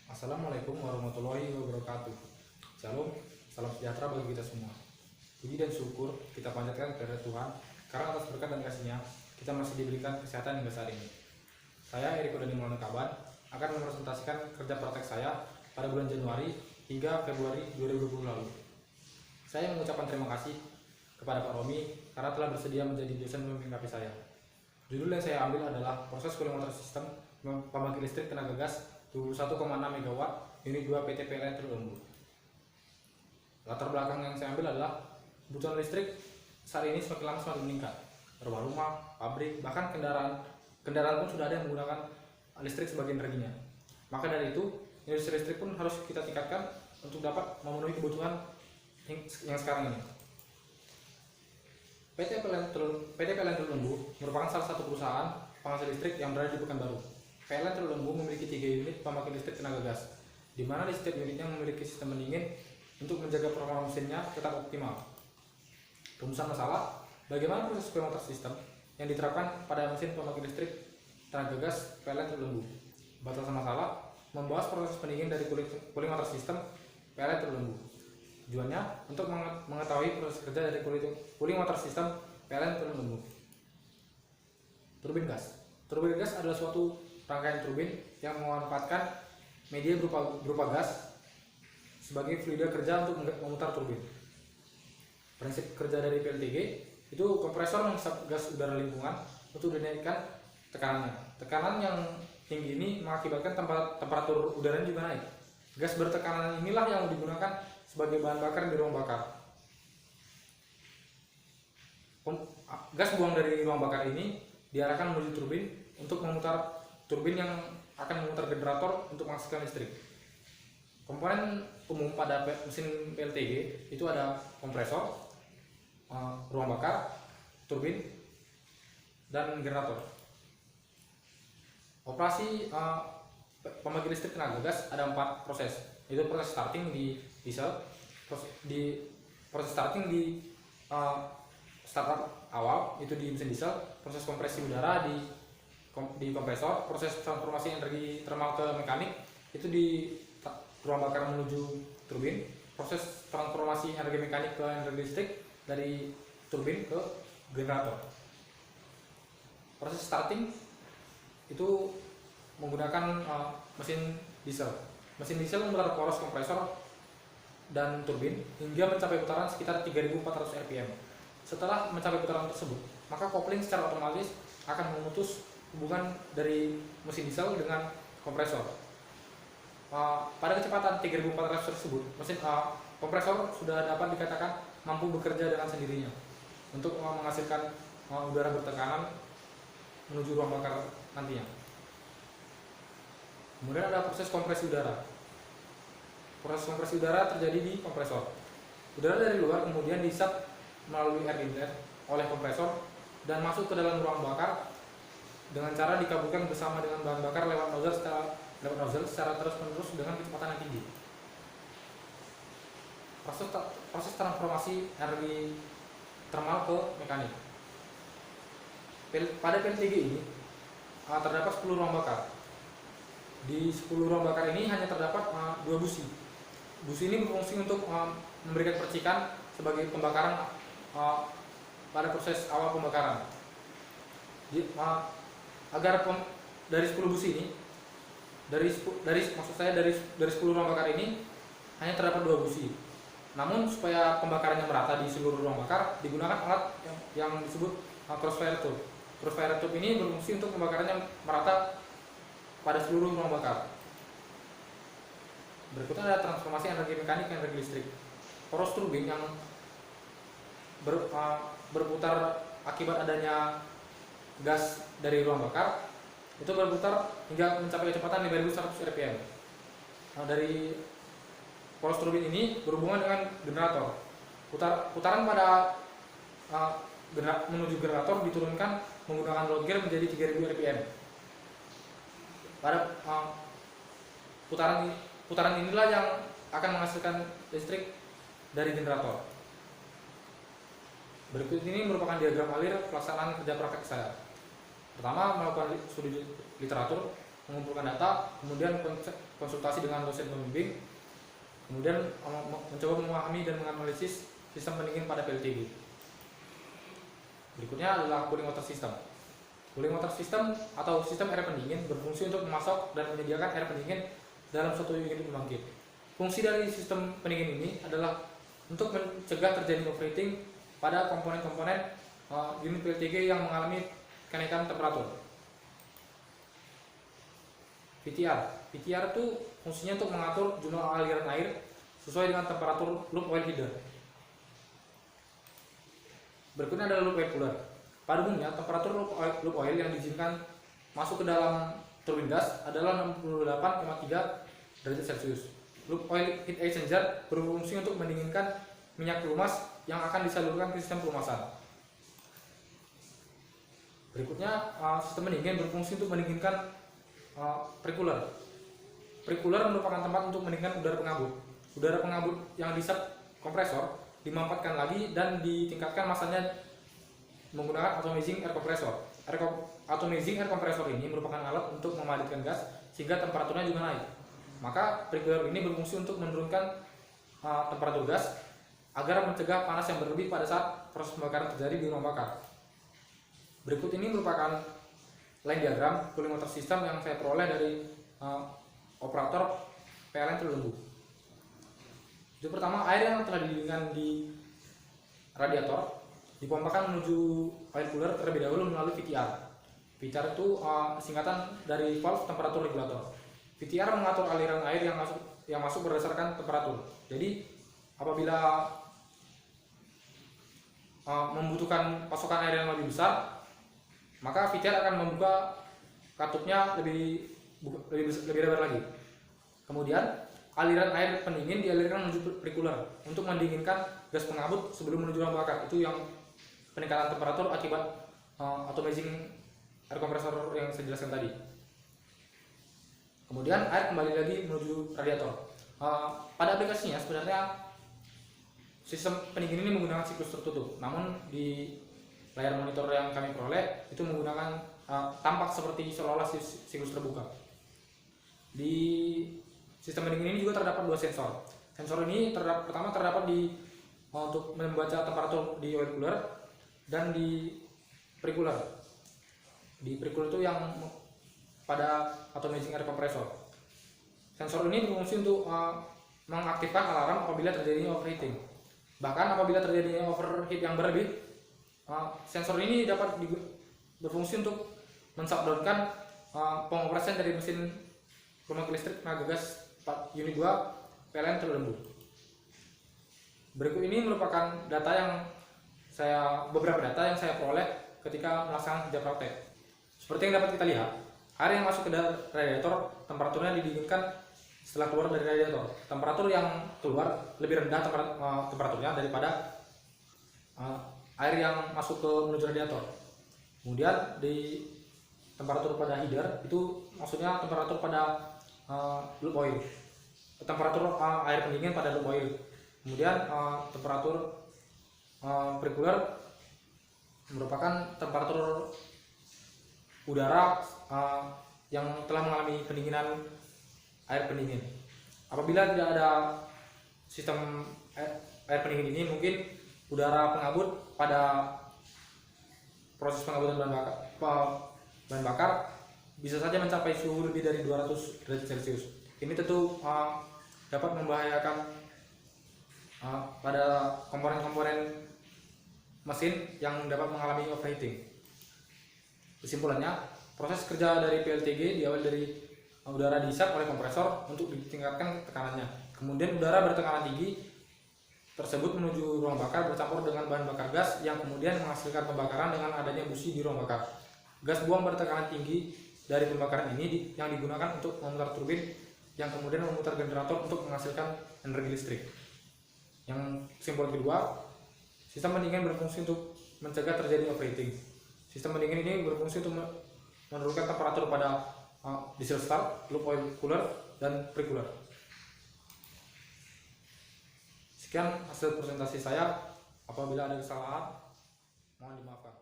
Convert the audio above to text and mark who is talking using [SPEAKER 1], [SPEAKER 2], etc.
[SPEAKER 1] Assalamualaikum warahmatullahi wabarakatuh. Shalom, salam sejahtera bagi kita semua. Puji dan syukur kita panjatkan kepada Tuhan karena atas berkat dan kasih-Nya kita masih diberikan kesehatan hingga saat ini. Saya Eriko Dani Maulana Kaban akan mepresentasikan kerja praktek saya pada bulan Januari hingga Februari 2020 lalu. Saya mengucapkan terima kasih kepada Pak Romi karena telah bersedia menjadi dosen pembimbing KP saya. Judul yang saya ambil adalah proses cooling water system pembangkit listrik tenaga gas 21,6 MW unit 2 PT PLN Teluk. Latar belakang yang saya ambil adalah kebutuhan listrik saat ini semakin lama semakin meningkat. Rumah-rumah, pabrik, bahkan kendaraan pun sudah ada yang menggunakan listrik sebagai energinya. Maka dari itu, industri listrik pun harus kita tingkatkan untuk dapat memenuhi kebutuhan yang sekarang ini. PT PLN Teluk Lembu merupakan salah satu perusahaan penghasil listrik yang berada di Pekanbaru. PLN Teluk Lembu memiliki 3 unit pembangkit listrik tenaga gas, di mana di setiap unitnya memiliki sistem pendingin untuk menjaga performa mesinnya tetap optimal. Rumusan masalah, bagaimana proses cooling water system yang diterapkan pada mesin pembangkit listrik tenaga gas PLN Teluk Lembu. Batasan masalah, membahas proses pendingin dari cooling water system PLN Teluk Lembu. Tujuannya untuk mengetahui proses kerja dari cooling water system PLN Teluk Lembu. Turbin gas. Turbin gas adalah suatu rangkaian turbin yang memanfaatkan media berupa gas sebagai fluida kerja untuk memutar turbin. Prinsip kerja dari PLTG itu kompresor menghisap gas udara lingkungan untuk dinaikkan tekanannya. Tekanan yang tinggi ini mengakibatkan temperatur udaranya juga naik. Gas bertekanan inilah yang digunakan sebagai bahan bakar di ruang bakar. Gas buang dari ruang bakar ini diarahkan menuju turbin untuk memutar turbin yang akan memutar generator untuk menghasilkan listrik. Komponen umum pada mesin PLTG itu ada kompresor, ruang bakar, turbin, dan generator. Operasi pembangkit listrik tenaga gas ada 4 proses, yaitu proses starting di diesel, proses starting di startup awal itu di mesin diesel, proses kompresi udara di kompresor, proses transformasi energi termal ke mekanik itu di ruang bakar menuju turbin, proses transformasi energi mekanik ke energi listrik dari turbin ke generator. Proses starting itu menggunakan mesin diesel. Mesin diesel memutar poros kompresor dan turbin hingga mencapai putaran sekitar 3.400 rpm. Setelah mencapai putaran tersebut, maka kopling secara otomatis akan memutus hubungan dari mesin diesel dengan kompresor. Pada kecepatan 3.400 tersebut, mesin kompresor sudah dapat dikatakan mampu bekerja dengan sendirinya untuk menghasilkan udara bertekanan menuju ruang bakar nantinya. Kemudian ada proses kompresi udara. Proses kompresi udara terjadi di kompresor. Udara dari luar kemudian dihisap melalui air inlet oleh kompresor dan masuk ke dalam ruang bakar dengan cara dikaburkan bersama dengan bahan bakar lewat nozzle secara terus-menerus dengan kecepatan yang tinggi. Proses transformasi energi termal ke mekanik. Pada PLTG ini terdapat 10 ruang bakar. Di 10 ruang bakar ini hanya terdapat 2 busi. Busi ini berfungsi untuk memberikan percikan sebagai pembakaran pada proses awal pembakaran. Dari 10 busi ini, dari 10 ruang bakar ini hanya terdapat 2 busi. Namun supaya pembakarannya merata di seluruh ruang bakar digunakan alat yang disebut crossfire tube. Crossfire tube ini berfungsi untuk pembakarannya merata pada seluruh ruang bakar. Berikutnya ada transformasi energi mekanik ke energi listrik. Poros turbin yang berputar akibat adanya gas dari ruang bakar itu berputar hingga mencapai kecepatan 5.100 rpm. Dari poros turbin ini berhubungan dengan generator. Putaran pada menuju generator diturunkan menggunakan load gear menjadi 3.000 rpm. Pada putaran inilah yang akan menghasilkan listrik dari generator. Berikut ini merupakan diagram alir pelaksanaan kerja praktek saya. Pertama, melakukan studi literatur, mengumpulkan data, kemudian konsultasi dengan dosen pembimbing, kemudian mencoba memahami dan menganalisis sistem pendingin pada PLTG. Berikutnya adalah cooling water system. Cooling water system atau sistem air pendingin berfungsi untuk memasok dan menyediakan air pendingin dalam suatu unit pembangkit. Fungsi dari sistem pendingin ini adalah untuk mencegah terjadi overheating pada komponen-komponen unit PLTG yang mengalami kenaikan temperatur. VTR itu fungsinya untuk mengatur jumlah aliran air sesuai dengan temperatur loop oil heater. Berikutnya adalah loop oil cooler. Pada umumnya temperatur loop oil yang diizinkan masuk ke dalam turbin gas adalah 68,3 derajat Celcius. Loop oil heat exchanger berfungsi untuk mendinginkan minyak pelumas yang akan disalurkan ke sistem pelumasan. Berikutnya sistem pendingin berfungsi untuk mendinginkan pre-cooler. Pre-cooler merupakan tempat untuk mendinginkan udara pengabut. Udara pengabut yang diserap kompresor dimanfaatkan lagi dan ditingkatkan masanya menggunakan atomizing air compressor. Atomizing air compressor ini merupakan alat untuk memadamkan gas sehingga temperaturnya juga naik. Maka pre-cooler ini berfungsi untuk menurunkan temperatur gas agar mencegah panas yang berlebih pada saat proses pembakaran terjadi di ruang bakar. Berikut ini merupakan line diagram cooling water system yang saya peroleh dari operator PLN Teluk. Yang pertama, air yang telah didinginkan di radiator dipompakan menuju oil cooler terlebih dahulu melalui VTR. VTR itu singkatan dari valve temperatur regulator. VTR mengatur aliran air yang masuk berdasarkan temperatur. Jadi apabila membutuhkan pasokan air yang lebih besar, maka VTR akan membuka katupnya lebih lebar lagi. Kemudian aliran air pendingin dialirkan menuju pre-cooler untuk mendinginkan gas pengabut sebelum menuju ruang bakar. Itu yang peningkatan temperatur akibat atomizing air kompresor yang saya jelaskan tadi. Kemudian air kembali lagi menuju radiator. Pada aplikasinya sebenarnya sistem pendingin ini menggunakan siklus tertutup, namun di layar monitor yang kami peroleh itu menggunakan tampak seperti seolah-olah siklus terbuka. Di sistem pendingin ini juga terdapat dua sensor. Sensor ini pertama terdapat untuk membaca temperatur di oil cooler dan di pre-cooler. Di pre-cooler itu yang pada atomizing air compressor. Sensor ini berfungsi untuk mengaktifkan alarm apabila terjadinya overheating. Bahkan apabila terjadinya overheat yang berlebih, sensor ini dapat berfungsi untuk men-shutdownkan pengoperasian dari mesin pembangkit listrik tenaga gas unit 2 PLN Teluk. Berikut ini merupakan beberapa data yang saya peroleh ketika melaksanakan kerja praktek. Seperti yang dapat kita lihat, air yang masuk ke radiator temperaturnya didinginkan setelah keluar dari radiator. Temperatur yang keluar lebih rendah temperaturnya daripada air yang masuk ke menuju radiator. Kemudian di temperatur pada heater itu maksudnya temperatur pada loop oil. Temperatur air pendingin pada loop oil. Kemudian temperatur pre-cooler merupakan temperatur udara yang telah mengalami pendinginan air pendingin. Apabila tidak ada sistem air pendingin ini, mungkin udara pengabut pada proses pengabutan bahan bakar bisa saja mencapai suhu lebih dari 200 derajat Celcius. Ini tentu dapat membahayakan pada komponen-komponen mesin yang dapat mengalami overheating. Kesimpulannya, proses kerja dari PLTG diawali dari udara diisap oleh kompresor untuk ditingkatkan tekanannya. Kemudian udara bertekanan tinggi tersebut menuju ruang bakar bercampur dengan bahan bakar gas yang kemudian menghasilkan pembakaran dengan adanya busi di ruang bakar. Gas buang bertekanan tinggi dari pembakaran ini yang digunakan untuk memutar turbin yang kemudian memutar generator untuk menghasilkan energi listrik. Yang kesimpulan kedua, sistem pendingin berfungsi untuk mencegah terjadi overheating. Sistem pendingin ini berfungsi untuk menurunkan temperatur pada diesel start, loop oil cooler, dan pre-cooler. Sekian hasil presentasi saya. Apabila ada kesalahan, mohon dimaafkan.